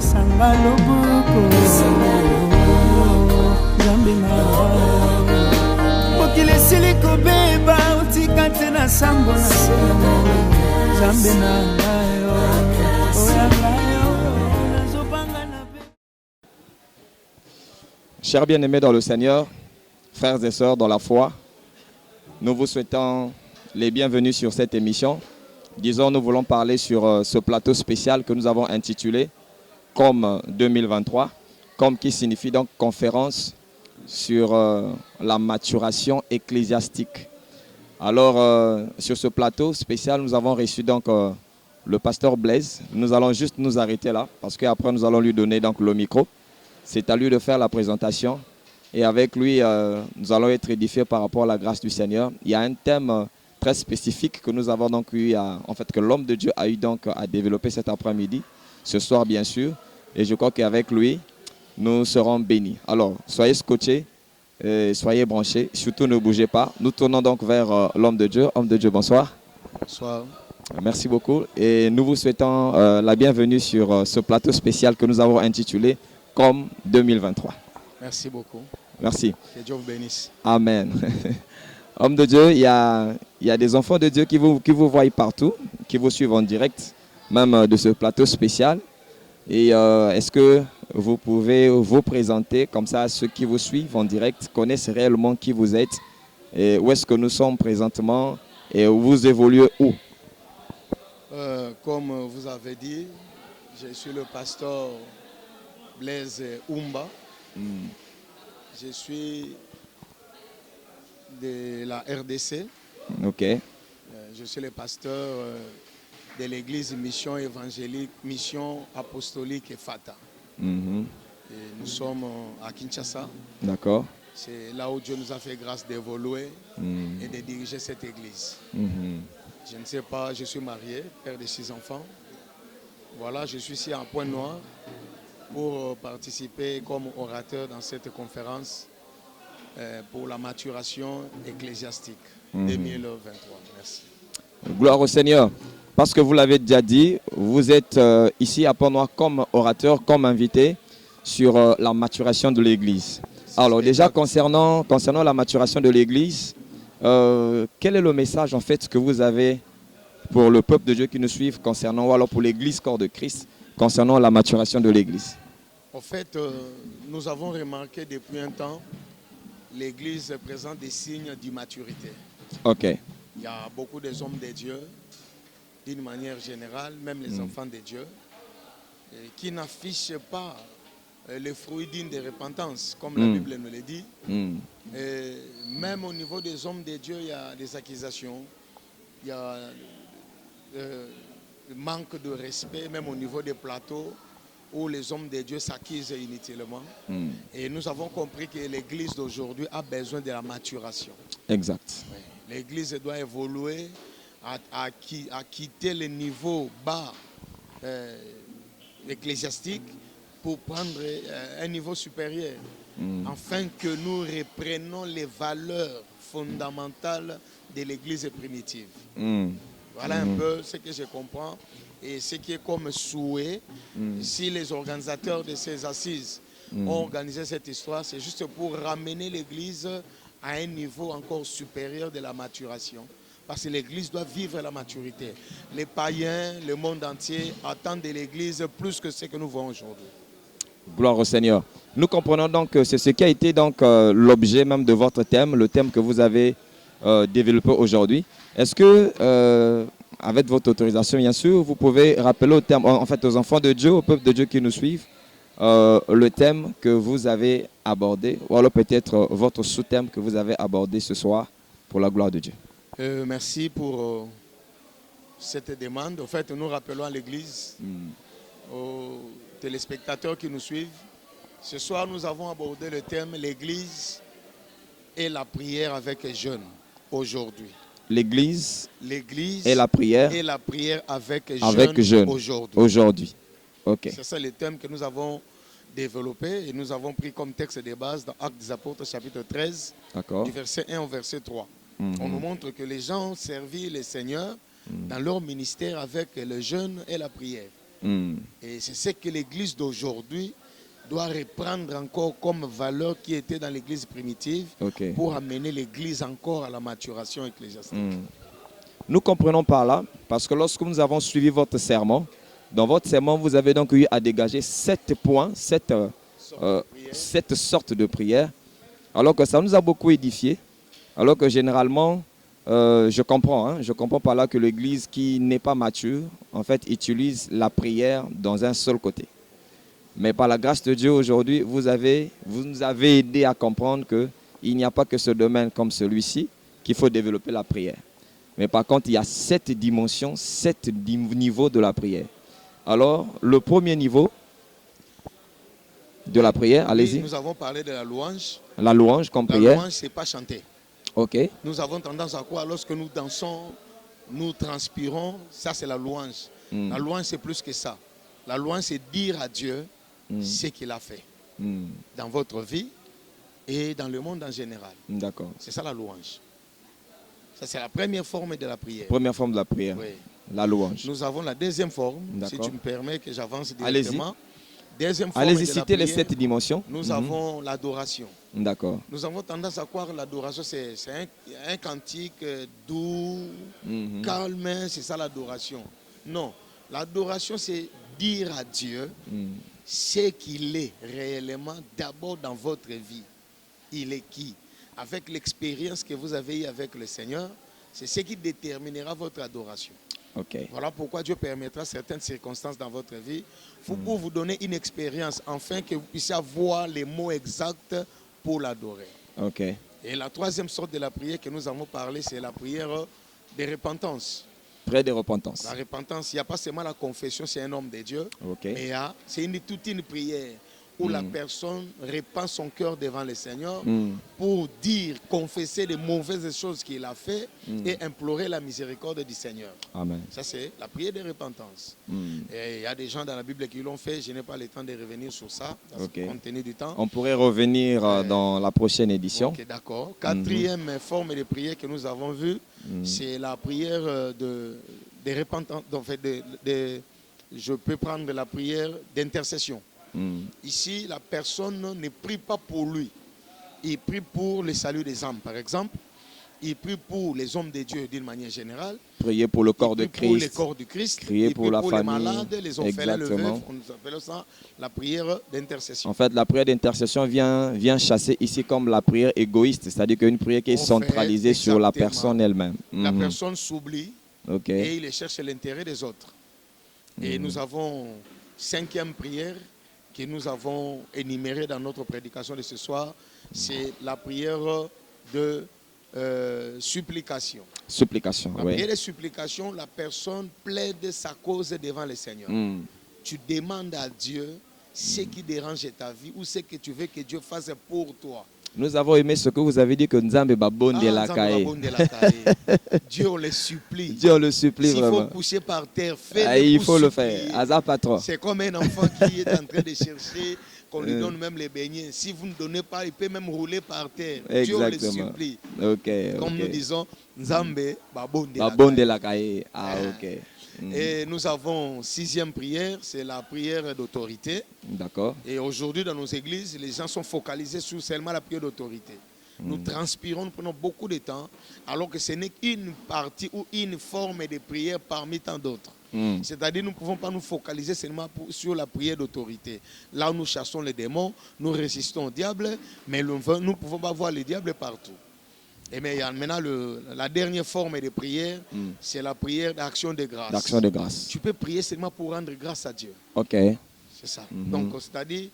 pesanga loboko Zambe na mokili esili kobeba otika te na sambo na se Zambe na ngayo oya ngayo nazobanga na pe. Chers bien-aimés dans le Seigneur, frères et sœurs dans la foi, nous vous souhaitons les bienvenus sur cette émission. Disons, nous voulons parler sur ce plateau spécial que nous avons intitulé « Comme 2023 », comme qui signifie donc conférence sur la maturation ecclésiastique. Alors, sur ce plateau spécial, nous avons reçu donc le pasteur Blaise. Nous allons juste nous arrêter là, parce qu'après nous allons lui donner donc le micro. C'est à lui de faire la présentation. Et avec lui, nous allons être édifiés par rapport à la grâce du Seigneur. Il y a un thème très spécifique que nous avons donc eu, que l'homme de Dieu a eu donc à développer cet après-midi, ce soir bien sûr. Et je crois qu'avec lui, nous serons bénis. Alors, soyez scotchés, soyez branchés, surtout ne bougez pas. Nous tournons donc vers l'homme de Dieu. Homme de Dieu, bonsoir. Bonsoir. Merci beaucoup. Et nous vous souhaitons la bienvenue sur ce plateau spécial que nous avons intitulé « Comme 2023 ». Merci beaucoup. Merci. Que Dieu vous bénisse. Amen. Homme de Dieu, il y a des enfants de Dieu qui vous voient partout, qui vous suivent en direct, même de ce plateau spécial. Et est-ce que vous pouvez vous présenter comme ça, ceux qui vous suivent en direct connaissent réellement qui vous êtes et où est-ce que nous sommes présentement et vous évoluez où? Comme vous avez dit, je suis le pasteur Blaise Oumba. Je suis de la RDC. Ok. Je suis le pasteur de l'église Mission évangélique, Mission apostolique et Fata. Et nous sommes à Kinshasa. D'accord. C'est là où Dieu nous a fait grâce d'évoluer et de diriger cette église. Je ne sais pas, je suis marié, père de 6 enfants. Voilà, je suis ici à Pointe-Noire pour participer comme orateur dans cette conférence pour la maturation ecclésiastique 2023. Merci. Gloire au Seigneur. Parce que vous l'avez déjà dit, vous êtes ici à Pointe-Noire comme orateur, comme invité sur la maturation de l'Église. Alors déjà, concernant la maturation de l'Église, quel est le message en fait que vous avez pour le peuple de Dieu qui nous suit concernant, ou alors pour l'Église corps de Christ, concernant la maturation de l'Église? En fait, nous avons remarqué depuis un temps, l'Église présente des signes d'immaturité. Ok. Il y a beaucoup des hommes de Dieu, d'une manière générale, même les enfants de Dieu, qui n'affichent pas les fruits dignes de repentance, comme la Bible nous le dit. Et même au niveau des hommes de Dieu, il y a des accusations, il y a manque de respect, même au niveau des plateaux, où les hommes de Dieu s'accusent inutilement. Et nous avons compris que l'Église d'aujourd'hui a besoin de la maturation. Exact. Oui. L'Église doit évoluer à quitter le niveau bas ecclésiastique pour prendre un niveau supérieur, afin que nous reprenons les valeurs fondamentales de l'Église primitive. Voilà un peu ce que je comprends et ce qui est comme souhait. Si les organisateurs de ces assises ont organisé cette histoire, c'est juste pour ramener l'Église à un niveau encore supérieur de la maturation. Parce que l'Église doit vivre la maturité. Les païens, le monde entier attendent de l'Église plus que ce que nous voyons aujourd'hui. Gloire au Seigneur. Nous comprenons donc que c'est ce qui a été donc l'objet même de votre thème, le thème que vous avez développé aujourd'hui. Est-ce que, avec votre autorisation bien sûr, vous pouvez rappeler au thème, en fait aux enfants de Dieu, au peuple de Dieu qui nous suivent, le thème que vous avez abordé, ou alors peut-être votre sous-thème que vous avez abordé ce soir pour la gloire de Dieu. Merci pour cette demande. En fait, nous rappelons à l'Église, aux téléspectateurs qui nous suivent, ce soir nous avons abordé le thème « L'Église et la prière avec les jeunes » aujourd'hui. L'Église et la prière avec jeunes aujourd'hui. Ok. C'est ça le thème que nous avons développé et nous avons pris comme texte de base dans Actes des Apôtres chapitre 13, du verset 1 au verset 3. On nous montre que les gens ont servi le Seigneur dans leur ministère avec le jeûne et la prière. Et c'est ce que l'Église d'aujourd'hui doit reprendre encore comme valeur qui était dans l'Église primitive pour amener l'Église encore à la maturation ecclésiastique. Nous comprenons par là, parce que lorsque nous avons suivi votre sermon, dans votre sermon, vous avez donc eu à dégager 7 points, 7 sortes de prières, alors que ça nous a beaucoup édifié, alors que généralement, je comprends par là que l'Église qui n'est pas mature, en fait, utilise la prière dans un seul côté. Mais par la grâce de Dieu, aujourd'hui, vous nous avez aidé à comprendre qu'il n'y a pas que ce domaine comme celui-ci qu'il faut développer la prière. Mais par contre, il y a 7 dimensions, 7 niveaux de la prière. Alors, le premier niveau de la prière, allez-y. Nous avons parlé de la louange. La louange comme prière. La louange, ce n'est pas chanter. Ok. Nous avons tendance à croire, lorsque nous dansons, nous transpirons, ça c'est la louange. La louange, c'est plus que ça. La louange, c'est dire à Dieu ce qu'il a fait dans votre vie et dans le monde en général. D'accord. C'est ça la louange. Ça, c'est la première forme de la prière. Première forme de la prière. Oui. La louange. Nous avons la deuxième forme, si tu me permets que j'avance directement. Allez-y, citez les 7 dimensions. Nous avons l'adoration. D'accord. Nous avons tendance à croire que l'adoration, c'est un cantique doux, calme, c'est ça l'adoration. Non, l'adoration, c'est dire à Dieu ce qu'il est réellement d'abord dans votre vie. Il est qui? Avec l'expérience que vous avez eue avec le Seigneur, c'est ce qui déterminera votre adoration. Voilà pourquoi Dieu permettra certaines circonstances dans votre vie pour vous donner une expérience, afin que vous puissiez avoir les mots exacts pour l'adorer. Et la troisième sorte de la prière que nous avons parlé, c'est la prière de repentance. Prière de repentance. La repentance, il n'y a pas seulement la confession, c'est un homme de Dieu, mais c'est toute une prière où la personne répand son cœur devant le Seigneur pour dire, confesser les mauvaises choses qu'il a fait et implorer la miséricorde du Seigneur. Amen. Ça, c'est la prière de repentance. Et il y a des gens dans la Bible qui l'ont fait. Je n'ai pas le temps de revenir sur ça, compte tenu du temps. On pourrait revenir dans la prochaine édition. Ok, d'accord. Quatrième forme de prière que nous avons vue, c'est la prière de repentance. Je peux prendre la prière d'intercession. Ici, la personne ne prie pas pour lui. Il prie pour le salut des âmes, par exemple. Il prie pour les hommes de Dieu d'une manière générale. Prier pour le corps de Christ. Pour le corps du Christ. Prier pour la famille. Les malades, les orphelins, les veufs. On appelle ça la prière d'intercession. En fait, la prière d'intercession vient chasser ici comme la prière égoïste, c'est-à-dire qu'une prière qui est centralisée sur la personne elle-même. La personne s'oublie et il cherche l'intérêt des autres. Et nous avons 5e prière que nous avons énumérée dans notre prédication de ce soir. C'est la prière de supplication. Supplication, la prière de supplication, la personne plaide sa cause devant le Seigneur. Tu demandes à Dieu ce qui dérange ta vie ou ce que tu veux que Dieu fasse pour toi. Nous avons aimé ce que vous avez dit que Nzambe babonde la caille. Dieu, on le supplie. Dieu, on le supplie S'il vraiment. faut coucher par terre, fais-le. Il faut le faire. Hasard patron. C'est comme un enfant qui est en train de chercher qu'on lui donne même les beignets. Si vous ne donnez pas, il peut même rouler par terre. Dieu, on le supplie. Comme nous disons, Nzambe babonde la caille. Et nous avons 6e prière, c'est la prière d'autorité. D'accord. Et aujourd'hui, dans nos églises, les gens sont focalisés sur seulement la prière d'autorité. Nous transpirons, nous prenons beaucoup de temps, alors que ce n'est qu'une partie ou une forme de prière parmi tant d'autres. C'est-à-dire, nous ne pouvons pas nous focaliser seulement sur la prière d'autorité. Là où nous chassons les démons, nous résistons au diable, mais nous ne pouvons pas voir le diable partout. Et maintenant, la dernière forme de prière, c'est la prière d'action de grâce. D'action de grâce. Tu peux prier seulement pour rendre grâce à Dieu. C'est ça. Donc, c'est-à-dire,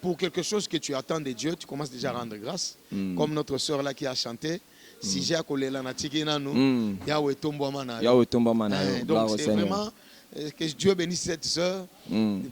pour quelque chose que tu attends de Dieu, tu commences déjà à rendre grâce. Comme notre sœur là qui a chanté. Si j'ai accolé la natique nanu, Yahweh tombe manayo. Donc, c'est vraiment que Dieu bénisse cette sœur.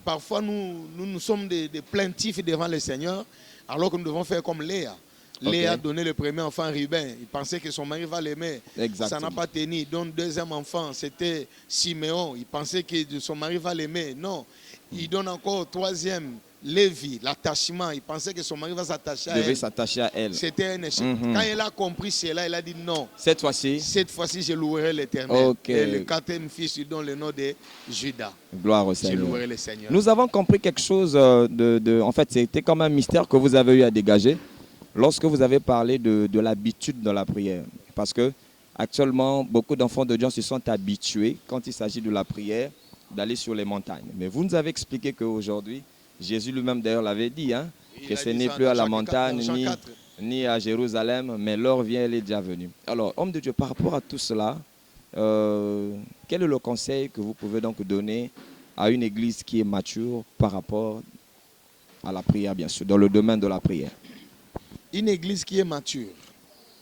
Parfois, nous sommes des plaintifs devant le Seigneur, alors que nous devons faire comme Léa. Léa a donné le premier enfant à Ruben. Il pensait que son mari va l'aimer. Ça n'a pas tenu. Donc, le deuxième enfant, c'était Siméon. Il pensait que son mari va l'aimer. Non. Il donne encore troisième Lévi, l'attachement, il pensait que son mari va s'attacher à devait elle. s'attacher à elle. C'était un échec. Quand elle a compris cela, elle a dit non. Cette fois-ci, Je louerai l'Éternel. Ok. Et le quatrième fils lui donne le nom de Judas. gloire au Je Seigneur. louerai le Seigneur. Nous avons compris quelque chose en fait, c'était comme un mystère que vous avez eu à dégager lorsque vous avez parlé de l'habitude dans la prière. Parce que actuellement, beaucoup d'enfants de Dieu se sont habitués, quand il s'agit de la prière, d'aller sur les montagnes. Mais vous nous avez expliqué qu'aujourd'hui, Jésus lui-même d'ailleurs l'avait dit, hein, que ce n'est plus à la montagne ni à Jérusalem, mais l'heure vient, elle est déjà venue. Alors, homme de Dieu, par rapport à tout cela, quel est le conseil que vous pouvez donc donner à une église qui est mature par rapport à la prière, bien sûr, dans le domaine de la prière? Une église qui est mature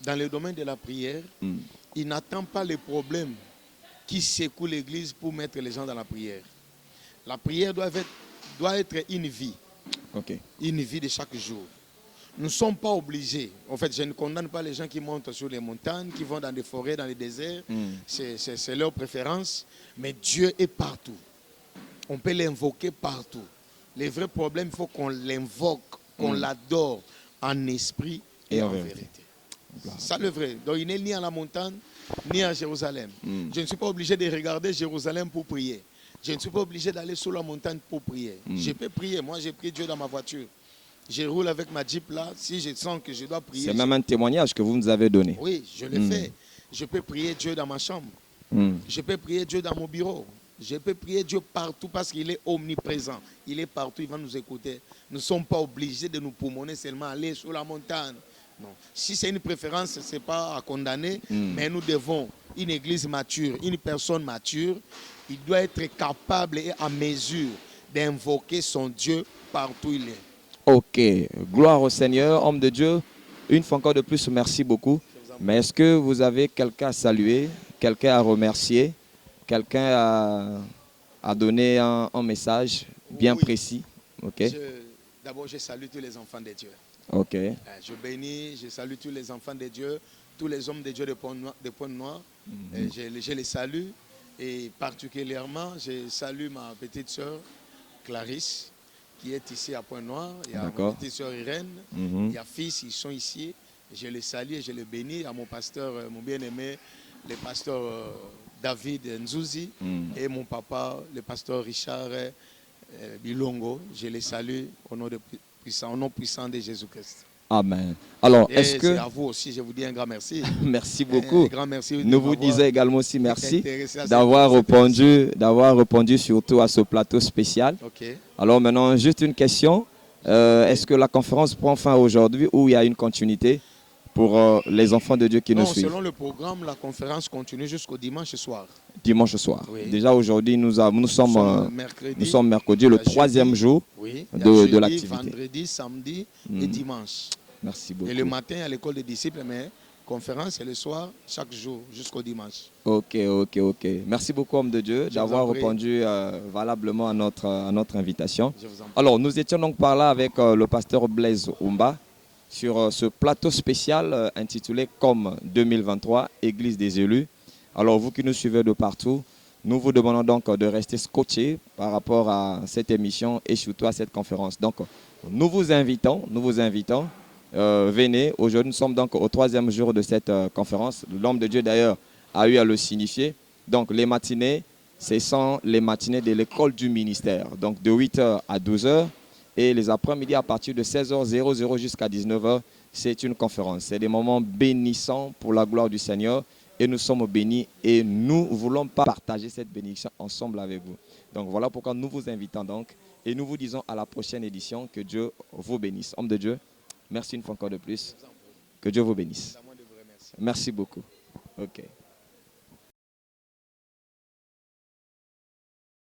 dans le domaine de la prière, il n'attend pas les problèmes qui secouent l'église pour mettre les gens dans la prière. La prière doit être une vie. Une vie de chaque jour. Nous ne sommes pas obligés. En fait, je ne condamne pas les gens qui montent sur les montagnes, qui vont dans des forêts, dans les déserts. C'est leur préférence. Mais Dieu est partout. On peut l'invoquer partout. Les vrais problèmes, il faut qu'on l'invoque, qu'on l'adore en esprit et en vérité. Ça le vrai. Donc il n'est ni à la montagne, ni à Jérusalem. Je ne suis pas obligé de regarder Jérusalem pour prier. Je ne suis pas obligé d'aller sur la montagne pour prier. Je peux prier. Moi, j'ai prié Dieu dans ma voiture. Je roule avec ma Jeep là. Si je sens que je dois prier. C'est même un témoignage que vous nous avez donné. Oui, je le fais. Je peux prier Dieu dans ma chambre. Je peux prier Dieu dans mon bureau. Je peux prier Dieu partout parce qu'il est omniprésent. Il est partout, il va nous écouter. Nous ne sommes pas obligés de nous poumonner seulement aller sur la montagne. Non. Si c'est une préférence, ce n'est pas à condamner, mais nous devons, une église mature, une personne mature, il doit être capable et à mesure d'invoquer son Dieu partout où il est. Ok, gloire au Seigneur, homme de Dieu. Une fois encore de plus, merci beaucoup. Mais est-ce que vous avez quelqu'un à saluer, quelqu'un à remercier, quelqu'un à donner un message bien précis? D'abord, je salue tous les enfants de Dieu. Je bénis, je salue tous les enfants de Dieu, tous les hommes de Dieu de Pointe-Noire. Je les salue et particulièrement, je salue ma petite soeur Clarisse qui est ici à Pointe-Noire. Il y a ma petite soeur Irène, il y a fils, ils sont ici. Je les salue et je les bénis. À mon pasteur, mon bien-aimé, le pasteur David Nzouzi et mon papa, le pasteur Richard Bilongo. Je les salue au nom puissant de Jésus-Christ. Amen. Alors, est-ce que... à vous aussi, je vous dis un grand merci. Merci beaucoup. Un grand merci. Nous vous disons également aussi merci d'avoir répondu surtout à ce plateau spécial. Alors maintenant, juste une question. Est-ce que la conférence prend fin aujourd'hui ou il y a une continuité pour les enfants de Dieu qui nous suivent? Selon le programme, la conférence continue jusqu'au dimanche soir. Dimanche soir. Déjà aujourd'hui, nous sommes mercredi, le troisième jour de l'activité. Vendredi, samedi et dimanche. Merci beaucoup. Et le matin à l'école des disciples, mais conférence c'est le soir, chaque jour, jusqu'au dimanche. Ok. Merci beaucoup, homme de Dieu, d'avoir répondu valablement à notre invitation. Alors, nous étions donc par là avec le pasteur Blaise Oumba sur ce plateau spécial intitulé Comme 2023, Église des élus. Alors, vous qui nous suivez de partout, nous vous demandons donc de rester scotchés par rapport à cette émission et surtout à cette conférence. Donc, nous vous invitons. Venez. Aujourd'hui, nous sommes donc au troisième jour de cette conférence. L'homme de Dieu, d'ailleurs, a eu à le signifier. Donc, les matinées, ce sont les matinées de l'école du ministère. Donc, de 8h à 12h. Et les après-midi, à partir de 16h00 jusqu'à 19h, c'est une conférence. C'est des moments bénissants pour la gloire du Seigneur. Et nous sommes bénis et nous voulons partager cette bénédiction ensemble avec vous. Donc, voilà pourquoi nous vous invitons donc. Et nous vous disons à la prochaine édition que Dieu vous bénisse. Homme de Dieu, merci une fois encore de plus. Que Dieu vous bénisse. Merci beaucoup. Ok.